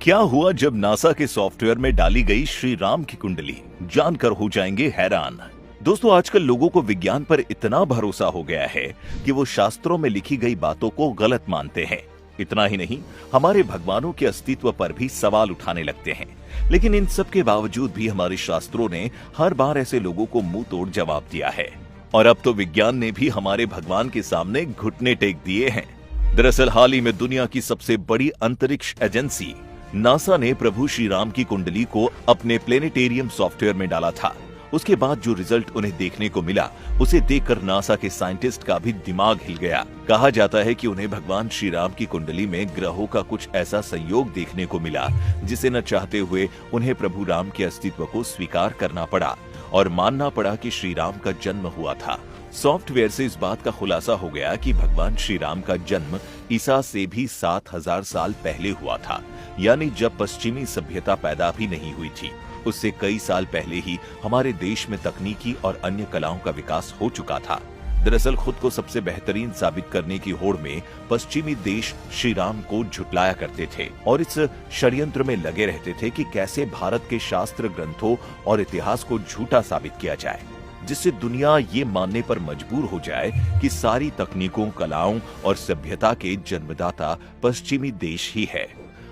क्या हुआ जब नासा के सॉफ्टवेयर में डाली गई श्री राम की कुंडली, जानकर हो जाएंगे हैरान। दोस्तों, आजकल लोगों को विज्ञान पर इतना भरोसा हो गया है कि वो शास्त्रों में लिखी गई बातों को गलत मानते हैं। इतना ही नहीं, हमारे भगवानों के अस्तित्व पर भी सवाल उठाने लगते हैं। लेकिन इन सब के बावजूद भी हमारे शास्त्रों ने हर बार ऐसे लोगों को मुंह तोड़ जवाब दिया है। और अब तो विज्ञान ने भी हमारे भगवान के सामने घुटने टेक दिए हैं। दरअसल हाल ही में दुनिया की सबसे बड़ी अंतरिक्ष एजेंसी नासा ने प्रभु श्री राम की कुंडली को अपने प्लेनेटेरियम सॉफ्टवेयर में डाला था। उसके बाद जो रिजल्ट उन्हें देखने को मिला, उसे देखकर नासा के साइंटिस्ट का भी दिमाग हिल गया। कहा जाता है कि उन्हें भगवान श्री राम की कुंडली में ग्रहों का कुछ ऐसा संयोग देखने को मिला जिसे न चाहते हुए उन्हें प्रभु राम के अस्तित्व को स्वीकार करना पड़ा और मानना पड़ा कि श्री राम का जन्म हुआ था। सॉफ्टवेयर से इस बात का खुलासा हो गया कि भगवान श्री राम का जन्म ईसा से भी 7000 साल पहले हुआ था, यानी जब पश्चिमी सभ्यता पैदा भी नहीं हुई थी। उससे कई साल पहले ही हमारे देश में तकनीकी और अन्य कलाओं का विकास हो चुका था। दरअसल खुद को सबसे बेहतरीन साबित करने की होड़ में पश्चिमी देश श्री राम को झुटलाया करते थे और इस षड्यंत्र में लगे रहते थे कि कैसे भारत के शास्त्र ग्रंथों और इतिहास को झूठा साबित किया जाए, जिससे दुनिया ये मानने पर मजबूर हो जाए कि सारी तकनीकों, कलाओं और सभ्यता के जन्मदाता पश्चिमी देश ही है।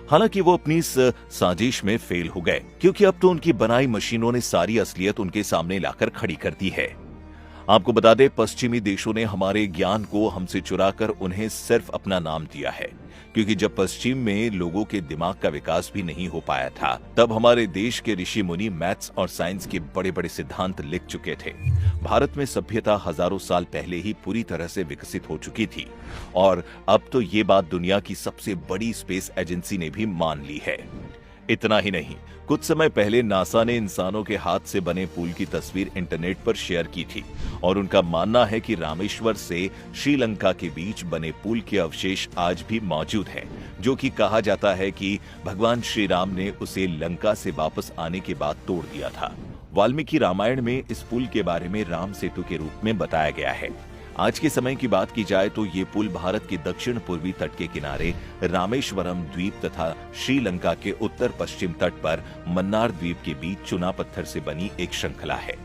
हालांकि वो अपनी इस साजिश में फेल हो गए, क्योंकि अब तो उनकी बनाई मशीनों ने सारी असलियत उनके सामने लाकर खड़ी कर दी है। आपको बता दें, पश्चिमी देशों ने हमारे ज्ञान को हमसे चुराकर उन्हें सिर्फ अपना नाम दिया है, क्योंकि जब पश्चिम में लोगों के दिमाग का विकास भी नहीं हो पाया था, तब हमारे देश के ऋषि मुनि मैथ्स और साइंस के बड़े बड़े सिद्धांत लिख चुके थे। भारत में सभ्यता हजारों साल पहले ही पूरी तरह से विकसित हो चुकी थी और अब तो ये बात दुनिया की सबसे बड़ी स्पेस एजेंसी ने भी मान ली है। इतना ही नहीं, कुछ समय पहले नासा ने इंसानों के हाथ से बने पुल की तस्वीर इंटरनेट पर शेयर की थी और उनका मानना है कि रामेश्वर से श्रीलंका के बीच बने पुल के अवशेष आज भी मौजूद हैं, जो कि कहा जाता है कि भगवान श्री राम ने उसे लंका से वापस आने के बाद तोड़ दिया था। वाल्मीकि रामायण में इस पुल के बारे में राम सेतु के रूप में बताया गया है। आज के समय की बात की जाए तो ये पुल भारत के दक्षिण पूर्वी तट के किनारे रामेश्वरम द्वीप तथा श्रीलंका के उत्तर पश्चिम तट पर मन्नार द्वीप के बीच चुना पत्थर से बनी एक श्रृंखला है।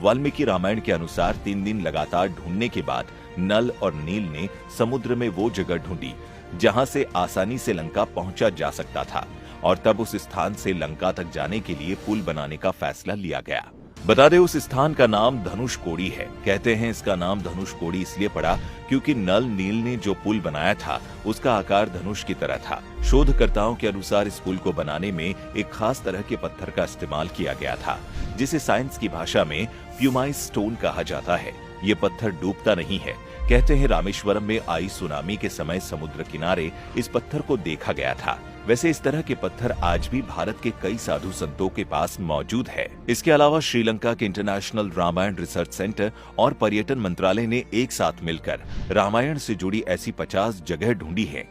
वाल्मीकि रामायण के अनुसार 3 दिन लगातार ढूंढने के बाद नल और नील ने समुद्र में वो जगह ढूंढी जहां से आसानी से लंका पहुंचा जा सकता था और तब उस स्थान से लंका तक जाने के लिए पुल बनाने का फैसला लिया गया। बता दें, उस स्थान का नाम धनुष कोड़ी है। कहते हैं इसका नाम धनुष कोड़ी इसलिए पड़ा क्योंकि नल नील ने जो पुल बनाया था उसका आकार धनुष की तरह था। शोधकर्ताओं के अनुसार इस पुल को बनाने में एक खास तरह के पत्थर का इस्तेमाल किया गया था, जिसे साइंस की भाषा में प्यूमाइस स्टोन कहा जाता है। ये पत्थर डूबता नहीं है। कहते हैं रामेश्वरम में आई सुनामी के समय समुद्र किनारे इस पत्थर को देखा गया था। वैसे इस तरह के पत्थर आज भी भारत के कई साधु संतों के पास मौजूद है। इसके अलावा श्रीलंका के इंटरनेशनल रामायण रिसर्च सेंटर और पर्यटन मंत्रालय ने एक साथ मिलकर रामायण से जुड़ी ऐसी 50 जगह ढूंढी है,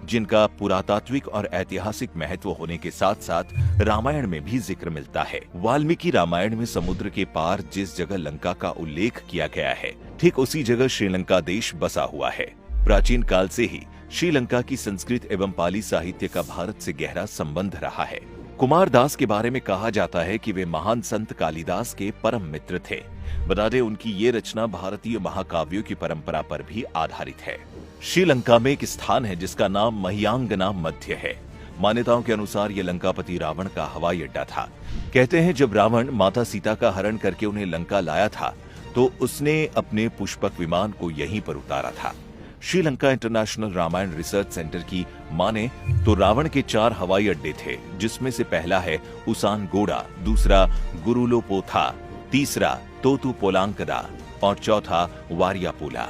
जिनका पुरातात्विक और ऐतिहासिक महत्व होने के साथ साथ रामायण में भी जिक्र मिलता है। वाल्मीकि रामायण में समुद्र के पार जिस जगह लंका का उल्लेख किया गया है, ठीक उसी जगह श्रीलंका देश बसा हुआ है। प्राचीन काल से ही श्रीलंका की संस्कृत एवं पाली साहित्य का भारत से गहरा संबंध रहा है। कुमार दास के बारे में कहा जाता है कि वे महान संत कालिदास के परम मित्र थे। बता दें, उनकी ये रचना भारतीय महाकाव्यों की परंपरा पर भी आधारित है। श्रीलंका में एक स्थान है जिसका नाम महियांगना मध्य है। मान्यताओं के अनुसार यह लंकापति रावण का हवाई अड्डा था। कहते हैं जब रावण माता सीता का हरण करके उन्हें लंका लाया था तो उसने अपने पुष्पक विमान को यहीं पर उतारा था। Sri Lanka international Ramayana research centre की माने तो रावण के 4 हवाई अड्डे थे, जिसमें से पहला है उसानगोड़ा, दूसरा गुरुलोपोथा, तीसरा तोतु पोलांकदा और चौथा वारियापोला।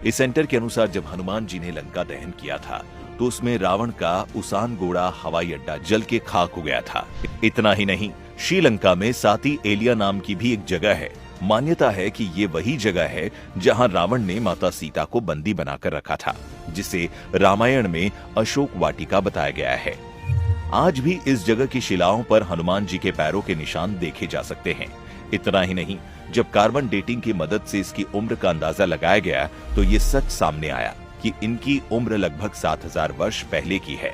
इस सेंटर के अनुसार जब हनुमान जी ने लंका दहन किया था तो उसमें रावण का उसानगोड़ा हवाई अड्डा जल के खाक हो गया था। इतना ही नहीं, श्रीलंका में साती एलिया नाम की भी एक जगह है। मान्यता है कि ये वही जगह है जहां रावण ने माता सीता को बंदी बनाकर रखा था, जिसे रामायण में अशोक वाटिका बताया गया है। आज भी इस जगह की शिलाओं पर हनुमान जी के पैरों के निशान देखे जा सकते हैं। इतना ही नहीं, जब कार्बन डेटिंग की मदद से इसकी उम्र का अंदाजा लगाया गया तो ये सच सामने आया कि इनकी उम्र लगभग 7000 वर्ष पहले की है।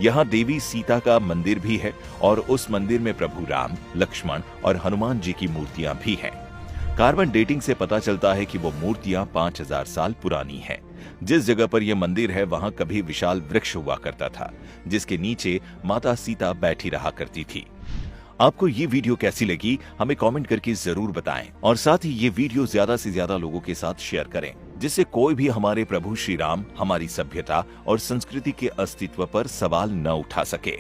यहाँ देवी सीता का मंदिर भी है और उस मंदिर में प्रभु राम, लक्ष्मण और हनुमान जी की मूर्तियां भी हैं। कार्बन डेटिंग से पता चलता है कि वो मूर्तियां 5000 साल पुरानी हैं। जिस जगह पर यह मंदिर है वहां कभी विशाल वृक्ष हुआ करता था, जिसके नीचे माता सीता बैठी रहा करती थी। आपको ये वीडियो कैसी लगी हमें कमेंट करके जरूर बताएं और साथ ही ये वीडियो ज्यादा से ज्यादा लोगों के साथ शेयर करें, जिससे कोई भी हमारे प्रभु श्री राम, हमारी सभ्यता और संस्कृति के अस्तित्व पर सवाल न उठा सके।